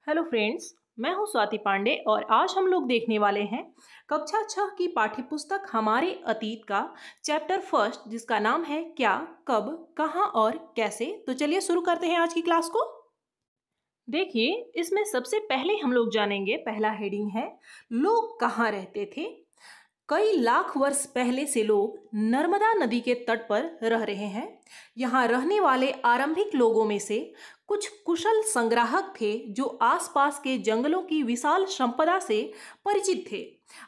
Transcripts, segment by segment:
Hello friends. मैं हूं स्वाति पांडे और आज हम लोग देखने वाले हैं कक्षा 6 की पाठ्यपुस्तक हमारे अतीत का चैप्टर फर्स्ट, जिसका नाम है क्या, कब, कहाँ और कैसे। तो चलिए शुरू करते हैं आज की क्लास को। देखिए, इसमें सबसे पहले हम लोग जानेंगे, पहला हेडिंग है लोग कहाँ रहते थे। कई लाख वर्ष पहले से लोग नर्मदा नदी के तट पर रह रहे हैं। यहाँ रहने वाले आरंभिक लोगों में से कुछ कुशल संग्राहक थे जो आसपास के जंगलों की विशाल संपदा से परिचित थे।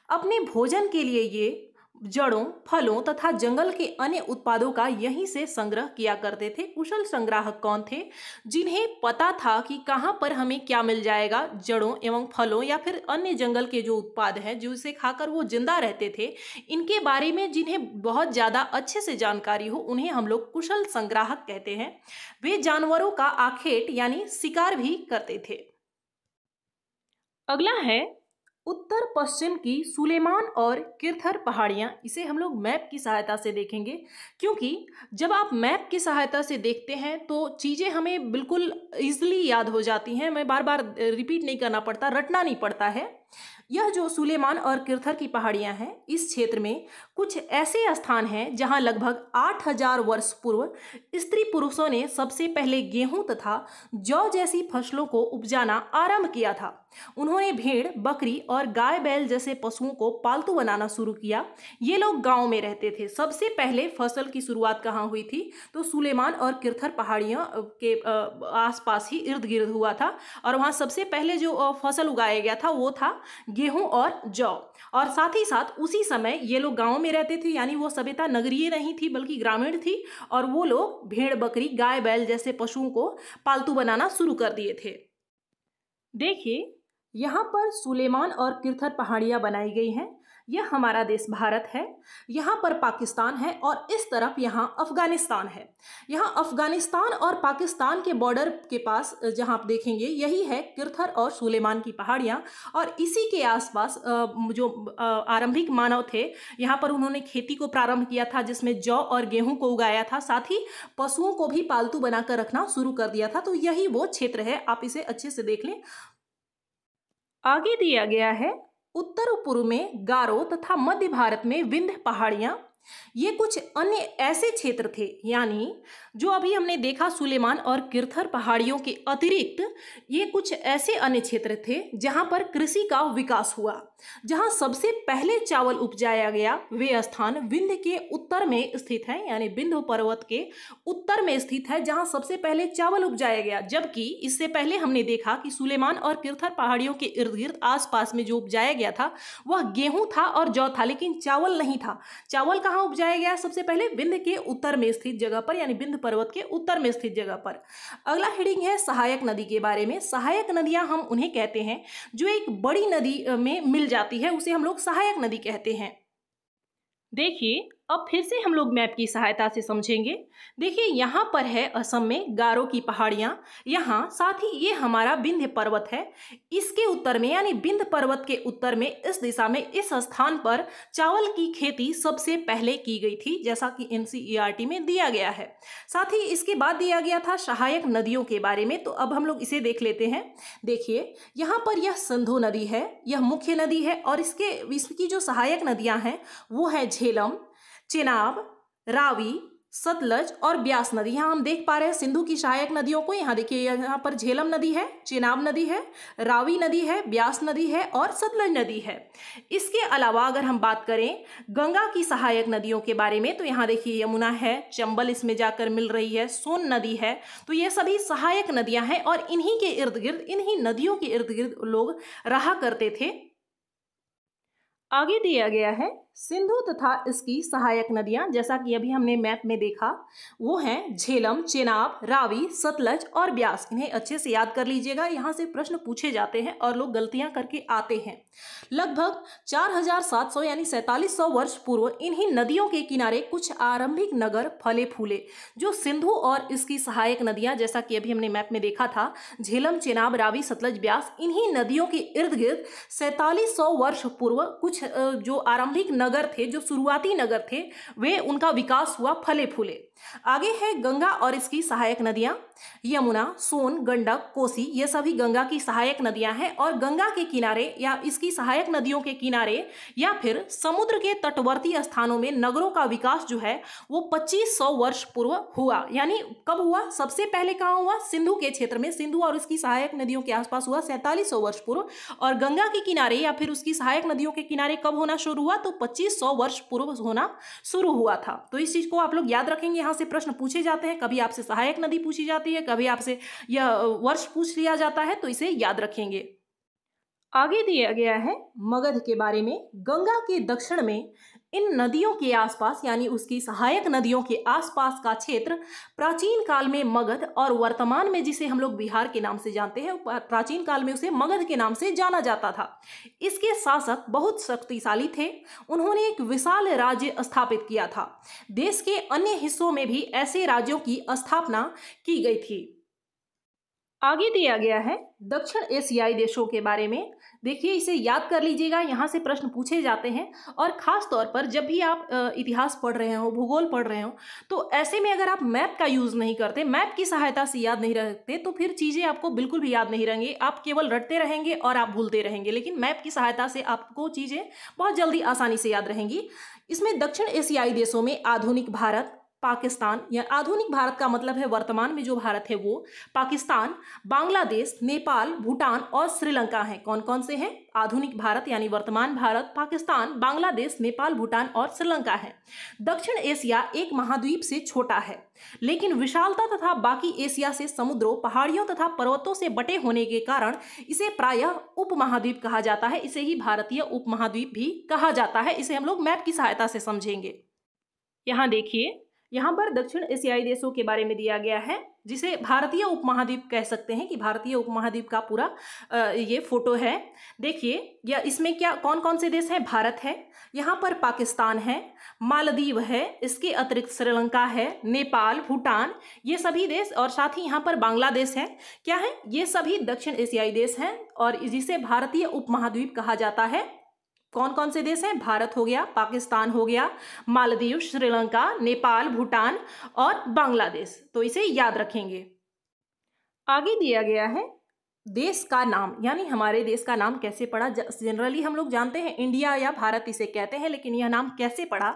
अपने भोजन के लिए ये जड़ों, फलों तथा जंगल के अन्य उत्पादों का यहीं से संग्रह किया करते थे। कुशल संग्राहक कौन थे? जिन्हें पता था कि कहाँ पर हमें क्या मिल जाएगा, जड़ों एवं फलों या फिर अन्य जंगल के जो उत्पाद हैं जिसे खाकर वो जिंदा रहते थे, इनके बारे में जिन्हें बहुत ज़्यादा अच्छे से जानकारी हो, उन्हें हम लोग कुशल संग्राहक कहते हैं। वे जानवरों का आखेट यानी शिकार भी करते थे। अगला है उत्तर पश्चिम की सुलेमान और किरथर पहाड़ियाँ। इसे हम लोग मैप की सहायता से देखेंगे, क्योंकि जब आप मैप की सहायता से देखते हैं तो चीज़ें हमें बिल्कुल ईजिली याद हो जाती हैं। मैं बार बार रिपीट नहीं करना पड़ता, रटना नहीं पड़ता है। यह जो सुलेमान और किरथर की पहाड़ियाँ हैं, इस क्षेत्र में कुछ ऐसे स्थान हैं जहाँ लगभग 8000 वर्ष पूर्व स्त्री पुरुषों ने सबसे पहले गेहूं तथा जौ जैसी फसलों को उपजाना आरंभ किया था। उन्होंने भेड़, बकरी और गाय बैल जैसे पशुओं को पालतू बनाना शुरू किया। ये लोग गांव में रहते थे। सबसे पहले फसल की शुरुआत कहाँ हुई थी? तो सुलेमान और किरथर पहाड़ियाँ के आसपास ही इर्द गिर्द हुआ था, और वहाँ सबसे पहले जो फसल उगाया गया था वो था गेहूं और जौ। और साथ ही साथ उसी समय ये लोग गांव में रहते थे, यानी वो सभ्यता नगरीय नहीं थी बल्कि ग्रामीण थी, और वो लोग भेड़, बकरी, गाय बैल जैसे पशुओं को पालतू बनाना शुरू कर दिए थे। देखिए, यहाँ पर सुलेमान और किरथर पहाड़ियाँ बनाई गई हैं। यह हमारा देश भारत है, यहाँ पर पाकिस्तान है और इस तरफ यहाँ अफगानिस्तान है। यहाँ अफगानिस्तान और पाकिस्तान के बॉर्डर के पास जहाँ आप देखेंगे, यही है किरथर और सुलेमान की पहाड़ियाँ। और इसी के आसपास जो आरंभिक मानव थे, यहाँ पर उन्होंने खेती को प्रारंभ किया था, जिसमें जौ और गेहूं को उगाया था, साथ ही पशुओं को भी पालतू बनाकर रखना शुरू कर दिया था। तो यही वो क्षेत्र है, आप इसे अच्छे से देख लें। आगे दिया गया है उत्तर पूर्व में गारो तथा मध्य भारत में विंध्य पहाड़ियां। ये कुछ अन्य ऐसे क्षेत्र थे, यानी जो अभी हमने देखा सुलेमान और किरथर पहाड़ियों के अतिरिक्त ये कुछ ऐसे अन्य क्षेत्र थे जहां पर कृषि का विकास हुआ। जहां सबसे पहले चावल उपजाया गया वे स्थान विंध्य के उत्तर में स्थित है, यानी विंध्य पर्वत के उत्तर में स्थित है जहां सबसे पहले चावल उपजाया गया। जबकि इससे पहले हमने देखा कि सुलेमान और किरथर पहाड़ियों के इर्द गिर्द आसपास में जो उपजाया गया था वह गेहूं था और जौ था, लेकिन चावल नहीं था। चावल कहाँ उपजाया गया? सबसे पहले विंध्य के उत्तर में स्थित जगह पर, यानी विंध्य पर्वत के उत्तर में स्थित जगह पर। अगला हेडिंग है सहायक नदी के बारे में। सहायक नदियां हम उन्हें कहते हैं जो एक बड़ी नदी में मिल जाती है, उसे हम लोग सहायक नदी कहते हैं। देखिए, अब फिर से हम लोग मैप की सहायता से समझेंगे। देखिए, यहाँ पर है असम में गारो की पहाड़ियाँ, यहाँ साथ ही ये हमारा विंध्य पर्वत है। इसके उत्तर में, यानी विंध्य पर्वत के उत्तर में इस दिशा में इस स्थान पर चावल की खेती सबसे पहले की गई थी, जैसा कि NCERT में दिया गया है। साथ ही इसके बाद दिया गया था सहायक नदियों के बारे में, तो अब हम लोग इसे देख लेते हैं। देखिए, यहाँ पर यह सिंधु नदी है, यह मुख्य नदी है, और इसकी जो सहायक नदियाँ हैं वो है झेलम, चेनाब, रावी, सतलज और ब्यास नदी। यहाँ हम देख पा रहे हैं सिंधु की सहायक नदियों को। यहाँ देखिए, यहाँ पर झेलम नदी है, चेनाब नदी है, रावी नदी है, ब्यास नदी है और सतलज नदी है। इसके अलावा अगर हम बात करें गंगा की सहायक नदियों के बारे में, तो यहाँ देखिए यमुना है, चंबल इसमें जाकर मिल रही है, सोन नदी है। तो ये सभी सहायक नदियाँ हैं और इन्हीं के इर्द गिर्द, इन्हीं नदियों के इर्द गिर्द लोग रहा करते थे। आगे दिया गया है सिंधु तथा इसकी सहायक नदियां, जैसा कि अभी हमने मैप में देखा, वो हैं झेलम, चेनाब, रावी, सतलज और ब्यास। इन्हें अच्छे से याद कर लीजिएगा, यहाँ से प्रश्न पूछे जाते हैं और लोग गलतियां करके आते हैं। लगभग 4700 यानी 4700 वर्ष पूर्व इन्हीं नदियों के किनारे कुछ आरंभिक नगर फले फूले। जो सिंधु और इसकी सहायक नदियां, जैसा कि अभी हमने मैप में देखा था, झेलम, चेनाब, रावी, सतलज, ब्यास, इन्हीं नदियों के इर्द गिर्द 4700 वर्ष पूर्व कुछ कुछ जो आरंभिक नगर थे, जो शुरुआती नगर थे, वे उनका विकास हुआ, फले फूले। आगे है गंगा और इसकी सहायक नदियां, यमुना, सोन, गंडक, कोसी, ये सभी गंगा की सहायक नदियां हैं। और गंगा के किनारे या इसकी सहायक नदियों के किनारे या फिर समुद्र के तटवर्ती स्थानों में नगरों का विकास जो है वो 2500 वर्ष पूर्व हुआ। यानी कब हुआ? सबसे पहले कहाँ हुआ? सिंधु के क्षेत्र में, सिंधु और इसकी सहायक नदियों के आसपास हुआ 4700 वर्ष पूर्व। और गंगा के किनारे या फिर उसकी सहायक नदियों के किनारे कब होना शुरू हुआ? तो 2500 वर्ष पूर्व होना शुरू हुआ था। तो इस चीज को आप लोग याद रखेंगे, यहाँ से प्रश्न पूछे जाते हैं, कभी आपसे सहायक नदी पूछी जाती है, कभी आपसे यह वर्ष पूछ लिया जाता है, तो इसे याद रखेंगे। आगे दिया गया है मगध के बारे में। गंगा के दक्षिण में इन नदियों के आसपास यानी उसकी सहायक नदियों के आसपास का क्षेत्र प्राचीन काल में मगध और वर्तमान में जिसे हम लोग बिहार के नाम से जानते हैं, प्राचीन काल में उसे मगध के नाम से जाना जाता था। इसके शासक बहुत शक्तिशाली थे। उन्होंने एक विशाल राज्य स्थापित किया था। देश के अन्य हिस्सों में भी ऐसे राज्यों की स्थापना की गई थी। आगे दिया गया है दक्षिण एशियाई देशों के बारे में। देखिए, इसे याद कर लीजिएगा, यहाँ से प्रश्न पूछे जाते हैं। और ख़ास तौर पर जब भी आप इतिहास पढ़ रहे हो, भूगोल पढ़ रहे हो, तो ऐसे में अगर आप मैप का यूज़ नहीं करते, मैप की सहायता से याद नहीं रखते, तो फिर चीज़ें आपको बिल्कुल भी याद नहीं रहेंगी। आप केवल रटते रहेंगे और आप भूलते रहेंगे। लेकिन मैप की सहायता से आपको चीज़ें बहुत जल्दी आसानी से याद रहेंगी। इसमें दक्षिण एशियाई देशों में आधुनिक भारत, पाकिस्तान, या आधुनिक भारत का मतलब है वर्तमान में जो भारत है वो, पाकिस्तान, बांग्लादेश, नेपाल, भूटान और श्रीलंका हैं। कौन कौन से हैं? आधुनिक भारत यानी वर्तमान भारत, पाकिस्तान, बांग्लादेश, नेपाल, भूटान और श्रीलंका है। दक्षिण एशिया एक महाद्वीप से छोटा है, लेकिन विशालता तथा बाकी एशिया से समुद्रों, पहाड़ियों तथा पर्वतों से बटे होने के कारण इसे प्रायः उपमहाद्वीप कहा जाता है। इसे ही भारतीय उपमहाद्वीप भी कहा जाता है। इसे हम लोग मैप की सहायता से समझेंगे। यहाँ देखिए, यहाँ पर दक्षिण एशियाई देशों के बारे में दिया गया है, जिसे भारतीय उपमहाद्वीप कह सकते हैं, कि भारतीय उपमहाद्वीप का पूरा ये फोटो है। देखिए, या इसमें क्या कौन कौन से देश हैं? भारत है, यहाँ पर पाकिस्तान है, मालदीव है, इसके अतिरिक्त श्रीलंका है, नेपाल, भूटान, ये सभी देश, और साथ ही यहाँ पर बांग्लादेश है। क्या है? ये सभी दक्षिण एशियाई देश हैं और जिसे भारतीय उपमहाद्वीप कहा जाता है। कौन कौन से देश हैं? भारत हो गया, पाकिस्तान हो गया, मालदीव, श्रीलंका, नेपाल, भूटान और बांग्लादेश। तो इसे याद रखेंगे। आगे दिया गया है देश का नाम, यानी हमारे देश का नाम कैसे पड़ा। जनरली हम लोग जानते हैं इंडिया या भारत इसे कहते हैं, लेकिन यह नाम कैसे पड़ा?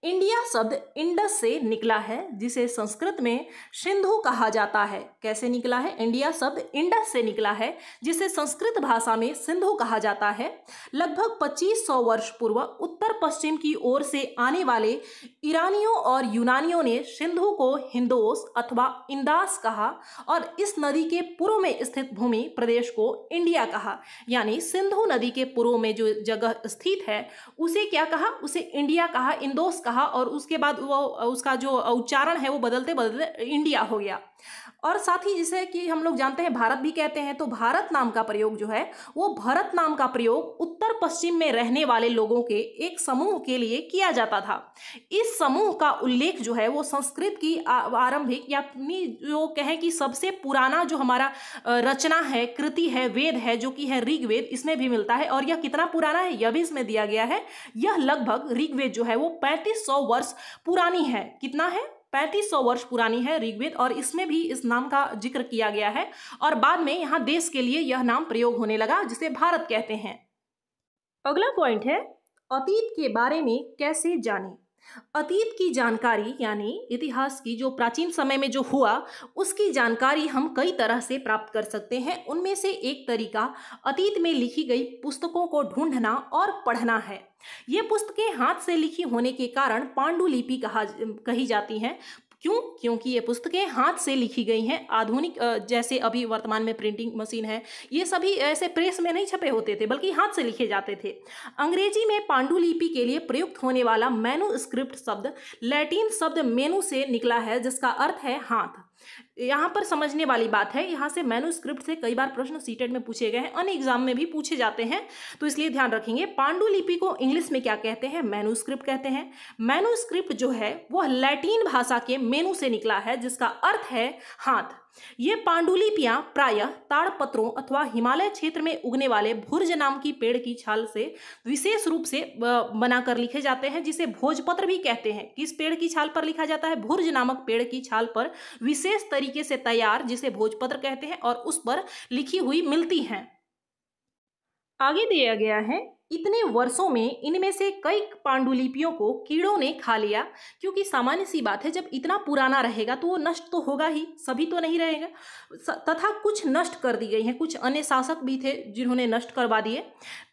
इंडिया शब्द इंडस से निकला है, जिसे संस्कृत में सिंधु कहा जाता है। कैसे निकला है? इंडिया शब्द इंडस से निकला है, जिसे संस्कृत भाषा में सिंधु कहा जाता है। लगभग 2500 वर्ष पूर्व उत्तर पश्चिम की ओर से आने वाले ईरानियों और यूनानियों ने सिंधु को हिंदोस अथवा इंदास कहा और इस नदी के पूर्व में स्थित भूमि प्रदेश को इंडिया कहा। यानी सिंधु नदी के पूर्व में जो जगह स्थित है उसे क्या कहा? उसे इंडिया कहा, इंदोस कहा, और उसके बाद वो उसका जो उच्चारण है वो बदलते बदलते इंडिया हो गया। और साथ ही जिसे कि हम लोग जानते हैं भारत भी कहते हैं, तो भारत नाम का प्रयोग जो है वो भरत नाम का प्रयोग उत्तर पश्चिम में रहने वाले लोगों के एक समूह के लिए किया जाता था। इस समूह का उल्लेख जो है वो संस्कृत की आरंभिक या जो कहें कि सबसे पुराना जो हमारा रचना है, कृति है, वेद है, जो कि है ऋग्वेद, इसमें भी मिलता है। और यह कितना पुराना है यह भी इसमें दिया गया है। यह लगभग ऋग्वेद जो है वो 3500 वर्ष पुरानी है। कितना है? 3500 वर्ष पुरानी है ऋग्वेद, और इसमें भी इस नाम का जिक्र किया गया है। और बाद में यहाँ देश के लिए यह नाम प्रयोग होने लगा, जिसे भारत कहते हैं। अगला पॉइंट है अतीत के बारे में कैसे जानें। अतीत की जानकारी यानी इतिहास की, जो प्राचीन समय में जो हुआ उसकी जानकारी हम कई तरह से प्राप्त कर सकते हैं। उनमें से एक तरीका अतीत में लिखी गई पुस्तकों को ढूंढना और पढ़ना है। ये पुस्तकें हाथ से लिखी होने के कारण पांडुलिपि कही जाती हैं। क्यों? क्योंकि ये पुस्तकें हाथ से लिखी गई हैं। आधुनिक जैसे अभी वर्तमान में प्रिंटिंग मशीन है, ये सभी ऐसे प्रेस में नहीं छपे होते थे, बल्कि हाथ से लिखे जाते थे। अंग्रेजी में पांडुलिपि के लिए प्रयुक्त होने वाला मैन्युस्क्रिप्ट शब्द लैटिन शब्द मेनु से निकला है, जिसका अर्थ है हाथ। यहाँ पर समझने वाली बात है, यहाँ से मैन्युस्क्रिप्ट से कई बार प्रश्न सीटेट में पूछे गए हैं, अन्य एग्जाम में भी पूछे जाते हैं, तो इसलिए ध्यान रखेंगे। पांडुलिपि को इंग्लिश में क्या कहते हैं? मैन्युस्क्रिप्ट कहते हैं। मैन्युस्क्रिप्ट जो है वह लैटिन भाषा के मेनू से निकला है, जिसका अर्थ है हाथ। ये पांडुलिपियां प्रायः ताड़पत्रों अथवा हिमालय क्षेत्र में उगने वाले भुर्ज नाम की पेड़ की छाल से विशेष रूप से बनाकर लिखे जाते हैं, जिसे भोजपत्र भी कहते हैं। किस पेड़ की छाल पर लिखा जाता है? भुर्ज नामक पेड़ की छाल पर विशेष तरीके से तैयार, जिसे भोजपत्र कहते हैं, और उस पर लिखी हुई मिलती हैं। आगे दिया गया है, इतने वर्षों में इनमें से कई पांडुलिपियों को कीड़ों ने खा लिया, क्योंकि सामान्य सी बात है, जब इतना पुराना रहेगा तो वो नष्ट तो होगा ही, सभी तो नहीं रहेगा, तथा कुछ नष्ट कर दी गई हैं। कुछ अन्य शासक भी थे जिन्होंने नष्ट करवा दिए।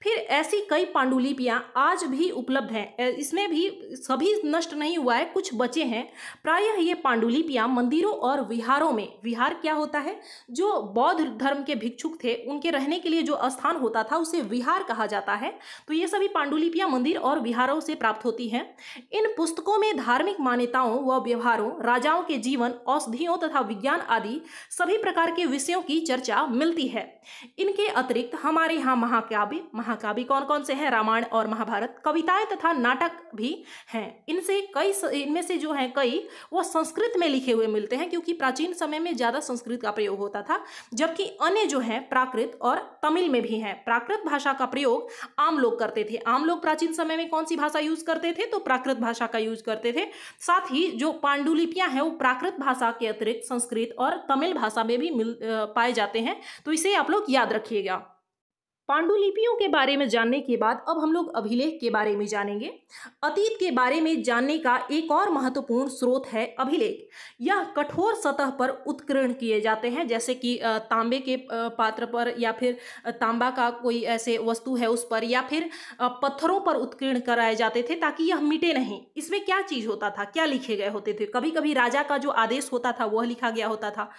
फिर ऐसी कई पांडुलिपियां आज भी उपलब्ध हैं, इसमें भी सभी नष्ट नहीं हुआ है, कुछ बचे हैं। प्रायः ये पांडुलिपियां मंदिरों और विहारों में, विहार क्या होता है? जो बौद्ध धर्म के भिक्षुक थे उनके रहने के लिए जो स्थान होता था उसे विहार कहा जाता है। तो ये सभी पांडुलिपियां मंदिर और विहारों से प्राप्त होती हैं। इन पुस्तकों में धार्मिक मान्यताओं व व्यवहारों, राजाओं के जीवन, औषधियों तथा विज्ञान आदि सभी प्रकार के विषयों की चर्चा मिलती है। इनके अतिरिक्त हमारे यहाँ महाकाव्य कौन कौन से हैं? रामायण और महाभारत। कविताएं तथा नाटक भी हैं। इनमें से जो हैं कई वो संस्कृत में लिखे हुए मिलते हैं, क्योंकि प्राचीन समय में ज्यादा संस्कृत का प्रयोग होता था, जबकि अन्य जो हैं प्राकृत और तमिल में भी हैं। प्राकृत भाषा का प्रयोग आम लोग करते थे। आम लोग प्राचीन समय में कौन सी भाषा यूज करते थे? तो प्राकृत भाषा का यूज करते थे। साथ ही जो पांडुलिपियां हैं वो प्राकृत भाषा के अतिरिक्त संस्कृत और तमिल भाषा में भी पाए जाते हैं, तो इसे आप लोग याद रखिएगा। पांडुलिपियों के बारे में जानने के बाद अब हम लोग अभिलेख के बारे में जानेंगे। अतीत के बारे में जानने का एक और महत्वपूर्ण स्रोत है अभिलेख। यह कठोर सतह पर उत्कीर्ण किए जाते हैं, जैसे कि तांबे के पात्र पर, या फिर तांबा का कोई ऐसे वस्तु है उस पर, या फिर पत्थरों पर उत्कीर्ण कराए जाते थे ताकि यह मिटे नहीं। इसमें क्या चीज होता था, क्या लिखे गए होते थे? कभी कभी राजा का जो आदेश होता था वह लिखा गया होता था,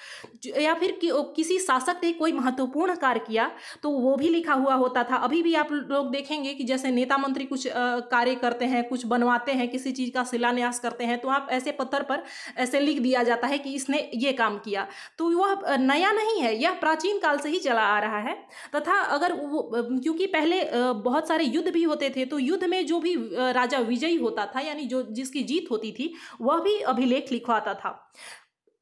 या फिर किसी शासक ने कोई महत्वपूर्ण कार्य किया तो वो भी लिखा हुआ होता था। अभी भी आप लोग देखेंगे कि जैसे नेता मंत्री कुछ कार्य करते हैं, कुछ बनवाते हैं, किसी चीज का शिलान्यास करते हैं, तो आप ऐसे पत्थर पर ऐसे लिख दिया जाता है कि इसने ये काम किया। तो वह नया नहीं है, यह प्राचीन काल से ही चला आ रहा है। तथा अगर वो, क्योंकि पहले बहुत सारे युद्ध भी होते थे, तो युद्ध में जो भी राजा विजयी होता था, यानी जो जिसकी जीत होती थी, वह भी अभिलेख लिखवाता था।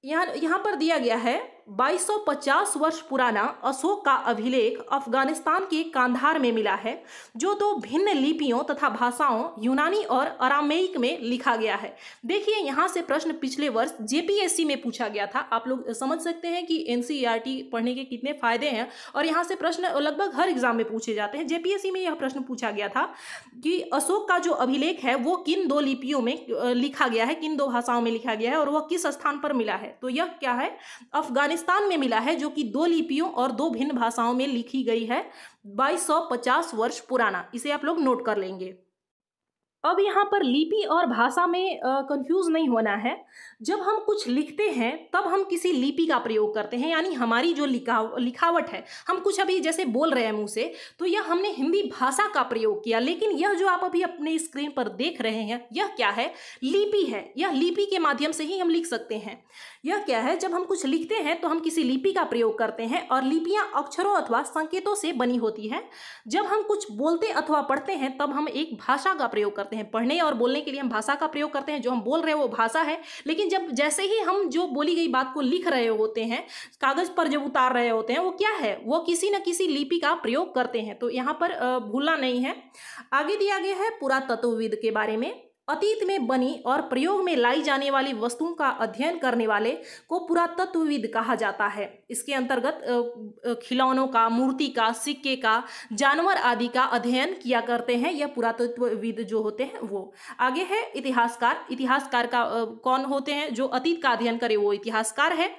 यहाँ पर दिया गया है 2250 वर्ष पुराना अशोक का अभिलेख अफगानिस्तान के कांधार में मिला है, जो दो भिन्न लिपियों तथा भाषाओं यूनानी और अरामेइक में लिखा गया है। देखिए, यहाँ से प्रश्न पिछले वर्ष जेपीएससी में पूछा गया था। आप लोग समझ सकते हैं कि एनसीईआरटी पढ़ने के कितने फायदे हैं, और यहाँ से प्रश्न लगभग हर एग्जाम में पूछे जाते हैं। जेपीएससी में यह प्रश्न पूछा गया था कि अशोक का जो अभिलेख है वो किन दो लिपियों में लिखा गया है, किन दो भाषाओं में लिखा गया है, और वह किस स्थान पर मिला है? तो यह क्या है? अफगानिस्तान में मिला है, जो कि दो लिपियों और दो भिन्न भाषाओं में लिखी गई है, 2250 वर्ष पुराना। इसे आप लोग नोट कर लेंगे। अब यहाँ पर लिपि और भाषा में कंफ्यूज नहीं होना है। जब हम कुछ लिखते हैं तब हम किसी लिपि का प्रयोग करते हैं, यानी हमारी जो लिखावट है, हम कुछ अभी जैसे बोल रहे हैं मुंह से, तो यह हमने हिंदी भाषा का प्रयोग किया। लेकिन यह जो आप अभी अपने स्क्रीन पर देख रहे हैं, यह क्या है? लिपि है। यह लिपि के माध्यम से ही हम लिख सकते हैं। यह क्या है? जब हम कुछ लिखते हैं तो हम किसी लिपि का प्रयोग करते हैं, और लिपियां अक्षरों अथवा संकेतों से बनी होती है। जब हम कुछ बोलते अथवा पढ़ते हैं तब हम एक भाषा का प्रयोग करते हैं। पढ़ने और बोलने के लिए हम भाषा का प्रयोग करते हैं, जो हम बोल रहे हैं वो भाषा है। लेकिन जब जैसे ही हम जो बोली गई बात को लिख रहे होते हैं, कागज पर जब उतार रहे होते हैं, वो क्या है? वो किसी न किसी लिपि का प्रयोग करते हैं। तो यहाँ पर भूलना नहीं है। आगे दिया गया है पुरातत्वविद के बारे में। अतीत में बनी और प्रयोग में लाई जाने वाली वस्तुओं का अध्ययन करने वाले को पुरातत्वविद कहा जाता है। इसके अंतर्गत खिलौनों का, मूर्ति का, सिक्के का, जानवर आदि का अध्ययन किया करते हैं। यह पुरातत्वविद जो होते हैं वो। आगे है इतिहासकार। इतिहासकार का कौन होते हैं? जो अतीत का अध्ययन करे वो इतिहासकार है।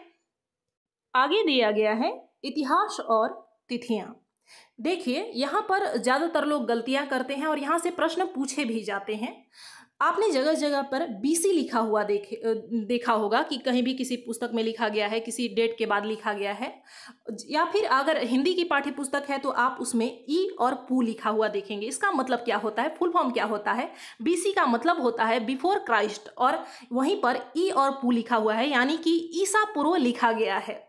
आगे दिया गया है इतिहास और तिथियां। देखिए, यहाँ पर ज्यादातर लोग गलतियां करते हैं और यहाँ से प्रश्न पूछे भी जाते हैं। आपने जगह जगह पर बीसी लिखा हुआ देखा होगा कि कहीं भी किसी पुस्तक में लिखा गया है, किसी डेट के बाद लिखा गया है, या फिर अगर हिंदी की पाठ्य पुस्तक है तो आप उसमें ई और पू लिखा हुआ देखेंगे। इसका मतलब क्या होता है, फुल फॉर्म क्या होता है? बीसी का मतलब होता है बिफोर क्राइस्ट, और वहीं पर ई और पू लिखा हुआ है, यानी कि ईसा पूर्व लिखा गया है।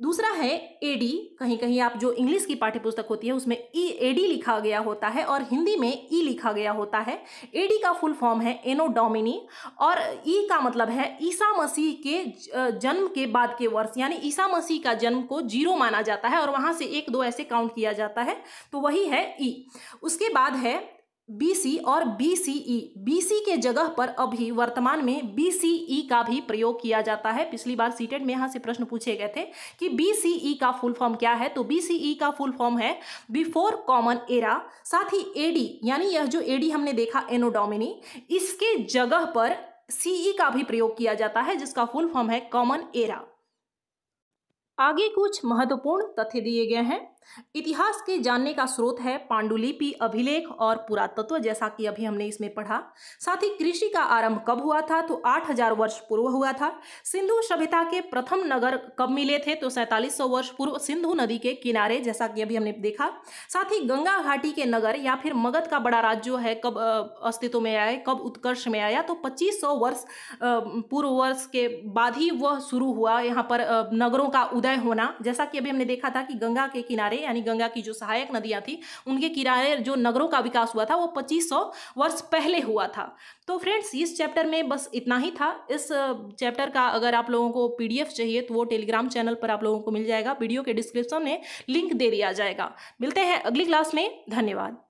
दूसरा है एडी, कहीं कहीं आप जो इंग्लिश की पाठ्य पुस्तक होती है उसमें ई एडी लिखा गया होता है और हिंदी में ई लिखा गया होता है। एडी का फुल फॉर्म है एनो डोमिनी, और ई का मतलब है ईसा मसीह के जन्म के बाद के वर्ष, यानी ईसा मसीह का जन्म को 0 माना जाता है और वहां से 1 2 ऐसे काउंट किया जाता है, तो वही है ई। उसके बाद है बीसी और बीसीई। बीसी के जगह पर अभी वर्तमान में बीसीई का भी प्रयोग किया जाता है। पिछली बार सीटेट में यहां से प्रश्न पूछे गए थे कि बीसीई का फुल फॉर्म क्या है, तो बीसीई का फुल फॉर्म है बिफोर कॉमन एरा। साथ ही एडी, यानी यह जो एडी हमने देखा एनो डोमिनी, इसके जगह पर सीई का भी प्रयोग किया जाता है जिसका फुल फॉर्म है कॉमन एरा। आगे कुछ महत्वपूर्ण तथ्य दिए गए हैं। इतिहास के जानने का स्रोत है पांडुलिपि, अभिलेख और पुरातत्व, जैसा कि अभी हमने इसमें पढ़ा। साथ ही कृषि का आरंभ कब हुआ था, तो 8000 वर्ष पूर्व हुआ था। सिंधु सभ्यता के प्रथम नगर कब मिले थे, तो 4700 वर्ष पूर्व सिंधु नदी के किनारे, जैसा कि अभी हमने देखा। साथ ही गंगा घाटी के नगर या फिर मगध का बड़ा राज्य जो है कब अस्तित्व में आया, कब उत्कर्ष में आया, तो 2500 वर्ष पूर्व वर्ष के बाद ही वह शुरू हुआ यहाँ पर नगरों का उदय होना। जैसा कि अभी हमने देखा था कि गंगा के किनारे, यानी गंगा की जो सहायक नदियां थी उनके किनारे जो नगरों का विकास हुआ था वो 2500 वर्ष पहले हुआ था। तो फ्रेंड्स, इस चैप्टर में बस इतना ही था। इस चैप्टर का अगर आप लोगों को पीडीएफ चाहिए तो वो टेलीग्राम चैनल पर आप लोगों को मिल जाएगा। वीडियो के डिस्क्रिप्शन में लिंक दे दिया जाएगा। मिलते हैं अगली क्लास में। धन्यवाद।